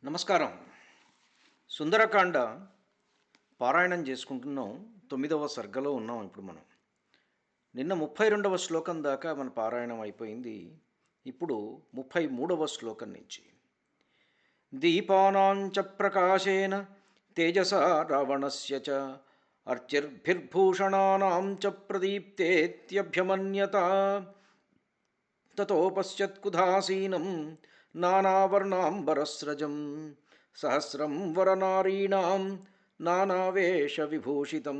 నమస్కారం. సుందరకాండ పారాయణం చేసుకుంటున్నాం. 9వ సర్గలో ఉన్నాం ఇప్పుడు మనం. నిన్న 32వ శ్లోకం దాకా మన పారాయణం అయిపోయింది. ఇప్పుడు 33వ శ్లోకం నుంచి. దీపానాంచ ప్రకాశేన తేజసా రావణస్య చ అర్చిర్భిర్భూషణానాం చ ప్రదీప్తేత్యభ్యమన్యత తతో పశ్యత్కుధాసీనం నానావర్ణాంబరస్రజం సహస్రం వరనారీణాం నానావేషవిభూషితం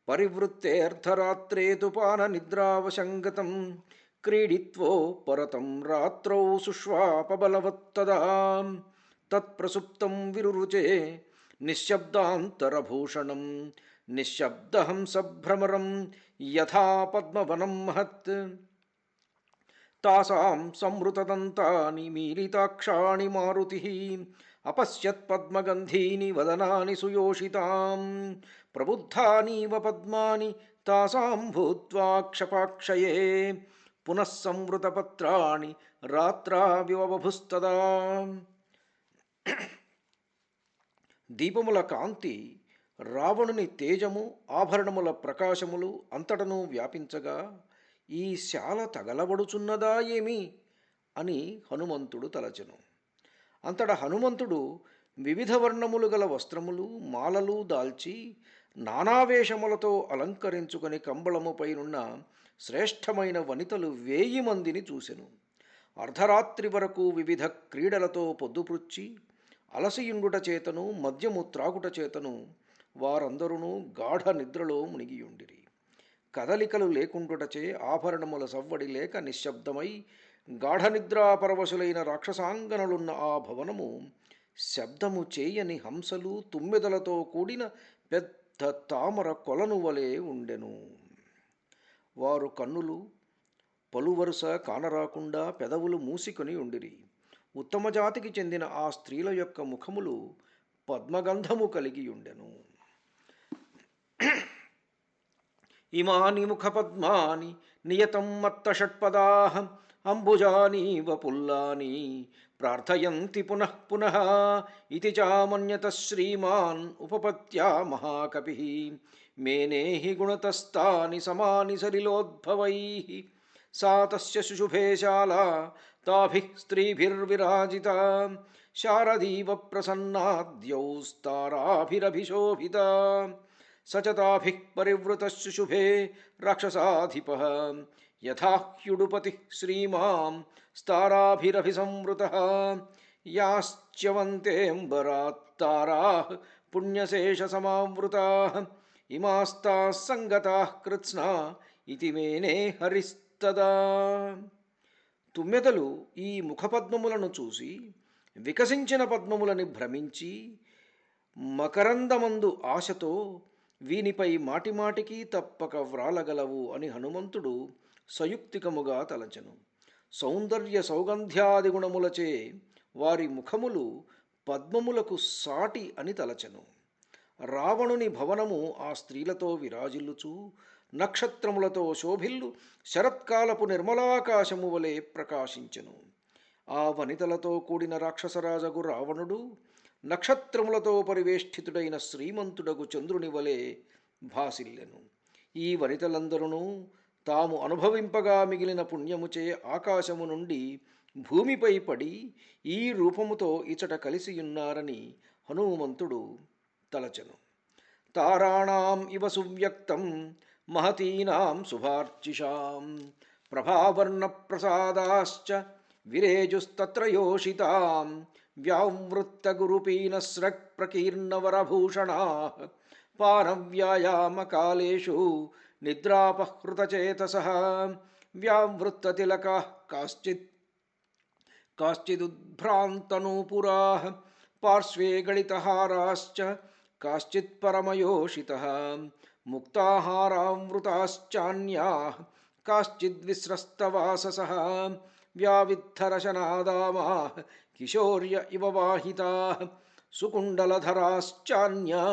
పరివృత్తేऽర్ధరాత్రే తు పాననిద్రావశంగతం క్రీడిత్వో పరతం రాత్రౌ సుష్వాపబలవత్తదా తత్ప్రసుప్తం విరురుచే నిశ్శబ్దాంతరభూషణం నిశ్శబ్దహంసభ్రమరం యథా పద్మవనం మహత్ తాసాం సంవృతదంతాని మీలితాక్షాణి మారుతిః అపశ్యత్పద్మగంధీని వదనాని సుయోషితాం ప్రబుద్ధానీవ పద్మాని తాసాం భూత్వా క్షపాక్షయే పునః సంవృతపత్రాణి రాత్రావివ బభుస్తదా. దీపముల కాంతి రావణుని తేజము ఆభరణముల ప్రకాశములు అంతటను వ్యాపించగా ఈ శాల తగలబడుచున్నదా ఏమి అని హనుమంతుడు తలచెను. అంతటా హనుమంతుడు వివిధ వర్ణములు గల వస్త్రములు మాలలు దాల్చి నానావేషములతో అలంకరించుకొని కంబళముపైనున్న శ్రేష్టమైన వనితలు 1000 మందిని చూసెను. అర్ధరాత్రి వరకు వివిధ క్రీడలతో పొద్దుపుచ్చి అలసియుండుట చేతను మద్యము త్రాగుట చేతను వారందరూ గాఢ నిద్రలో మునిగియుండిరి. కదలికలు లేకుండుటచే ఆభరణముల సవ్వడి లేక నిశ్శబ్దమై గాఢనిద్రాపరవశులైన రాక్షసాంగనలున్న ఆ భవనము శబ్దము చేయని హంసలు తుమ్మెదలతో కూడిన పెద్ద తామర కొలను వలె ఉండెను. వారు కన్నులు పలువరుస కానరాకుండా పెదవులు మూసికొని ఉండిరి. ఉత్తమ జాతికి చెందిన ఆ స్త్రీల యొక్క ముఖములు పద్మగంధము కలిగి ఉండెను. ఇమాని ముఖపద్మాని నియతం మత్త షట్పదాః అంబుజానీవ పుల్లాని ప్రార్థయంతి పునః పునః ఇతి చామన్యత శ్రీమాన్ ఉపపత్యా మహాకపిః మేనేహి గుణతస్తాని సమాని సలిలోద్భవైః సా తస్య శుశుభేశాలా తాభిః స్త్రీభిర్విరాజితా శారదీవ ప్రసన్నాద్యౌస్తారాభిరభిశోభితా సచతాభిః పరివృతః శుశుభే రాక్షసాధిపః యథాహ్యుడుపతిః శ్రీమాం స్తారాభిరభిసంవృతః యాశ్చ్యవంతేంబరాత్తారాః పుణ్యశేషసమావృతాః ఇమాస్తాః సంగతాః కృత్స్నా ఇతి మేనే హరిస్తదా. తుమ్మెదలు ఈ ముఖపద్మములను చూసి వికసించిన పద్మములని భ్రమించి మకరందమందు ఆశతో వీనిపై మాటిమాటికి తప్పక వ్రాలగలవు అని హనుమంతుడు సయుక్తికముగా తలచెను. సౌందర్య సౌగంధ్యాది గుణములచే వారి ముఖములు పద్మములకు సాటి అని తలచెను. రావణుని భవనము ఆ స్త్రీలతో విరాజిల్లుచు నక్షత్రములతో శోభిల్లు శరత్కాలపు నిర్మలాకాశము వలె ప్రకాశించెను. ఆ వనితలతో కూడిన రాక్షసరాజగు రావణుడు నక్షత్రములతో పరివేష్టితుడైన శ్రీమంతుడగు చంద్రుని వలె భాసిల్లెను. ఈ వనితలందరూ తాము అనుభవింపగా మిగిలిన పుణ్యముచే ఆకాశము నుండి భూమిపై పడి ఈ రూపముతో ఇచట కలిసియున్నారని హనుమంతుడు తలచెను. తారాణాం ఇవ సువ్యక్తం మహతీనాం శుభార్చిషాం ప్రభావర్ణ ప్రసాదాశ్చ విరేజుస్తత్ర యోషితాం వ్యావృత్తగురుపీనస్రక్ ప్రకీర్ణవరభూషణాః పానవ్యాయామకాలేషు నిద్రాపహృతచేతసః వ్యావృత్తతిలకాః కాశ్చిదుద్భ్రాంతనూపురాః పార్శ్వే గళితహారాశ్చ కాశ్చిత్పరమయోషితః ముక్తాహారామృతాశ్చాన్యాః కాశ్చిద్విస్రస్తవాససః వ్యావిద్ధరశనాదామాః కిశోర్య ఇవ వాహితాః సుకుండలధరాశ్చాన్యా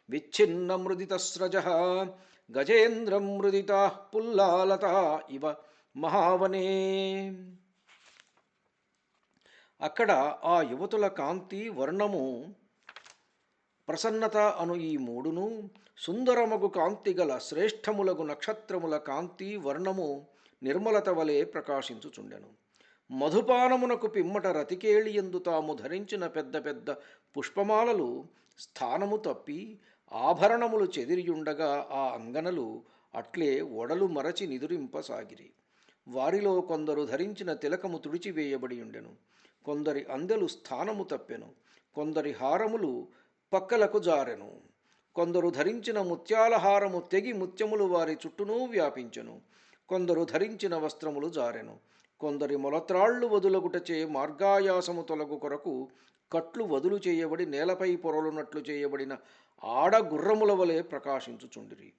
విచ్ఛిన్నమృదితస్రజః గజేంద్రమృదితాః పుల్లాలతా ఇవ మహావనే. అక్కడ ఆ యువతుల కాంతి వర్ణము ప్రసన్నత అను ఈ మూడును సుందరమగు కాంతి గల శ్రేష్టములగు నక్షత్రముల కాంతి వర్ణము నిర్మలత వలె ప్రకాశించుచుండెను. మధుపానమునకు పిమ్మట రతికేళియందు తాము ధరించిన పెద్ద పెద్ద పుష్పమాలలు స్థానము తప్పి ఆభరణములు చెదిరియుండగా ఆ అంగనలు అట్లే ఒడలు మరచి నిదురింపసాగిరి. వారిలో కొందరు ధరించిన తిలకము తుడిచివేయబడి ఉండెను, కొందరి అందెలు స్థానము తప్పెను, కొందరి హారములు పక్కలకు జారెను, కొందరు ధరించిన ముత్యాల హారము తెగి ముత్యములు వారి చుట్టూనూ వ్యాపించెను, కొందరు ధరించిన వస్త్రములు జారెను, కొందరి మొలత్రాళ్ళు వదులగుటచే మార్గాయాసము తొలగు కొరకు కట్లు వదులు చేయబడి నేలపై పొరలునట్లు చేయబడిన ఆడగుర్రముల వలె ప్రకాశించుచుండిరి.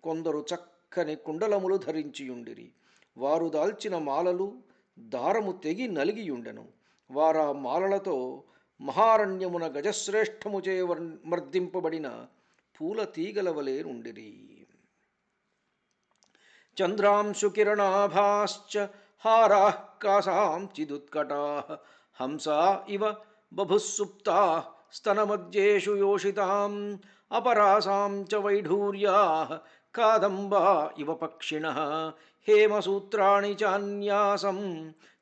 కొందరు చక్కని కుండలములు ధరించియుండిరి. వారు దాల్చిన మాలలు దారము తెగి నలిగియుండెను. వారా మాలలతో మహారణ్యమున గజశ్రేష్టముచే మర్దింపబడిన పూల తీగల వలె నుండిరి. చంద్రాంశుకిరణాభాశ్చ హారాః కాసాంచిదుత్కటాః హంసా ఇవ బభుస్సుప్తాః స్తనమధ్యేషు యోషితాం అపరాసాం చ వైఢూర్యాః కాదంబా ఇవ పక్షిణః హేమసూత్రాణి చాన్యాసం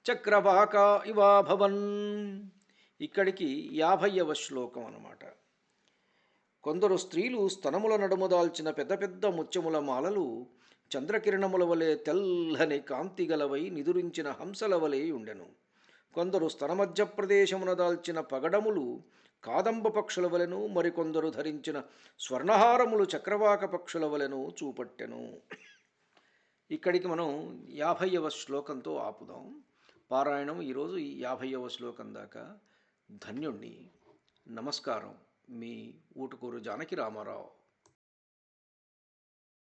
చక్రవాకా ఇవాభవన్. ఇక్కడికి 50వ శ్లోకం అన్నమాట. కొందరు స్త్రీలు స్తనముల నడుమ దాల్చిన పెద్ద పెద్ద ముత్యముల మాలలు చంద్రకిరణముల వలె తెల్లని కాంతిగలవై నిదురించిన హంసల వలె ఉండెను. కొందరు స్తనమధ్య ప్రదేశమున దాల్చిన పగడములు కాదంబ పక్షుల వలెను, మరికొందరు ధరించిన స్వర్ణహారములు చక్రవాక పక్షుల వలెను చూపట్టెను. ఇక్కడికి మనం 50వ శ్లోకంతో ఆపుదాం. పారాయణం ఈరోజు ఈ 50వ శ్లోకం దాకా. ధన్యుణ్ణి. నమస్కారం. మీ ఊటుకూరు జానకి రామారావు.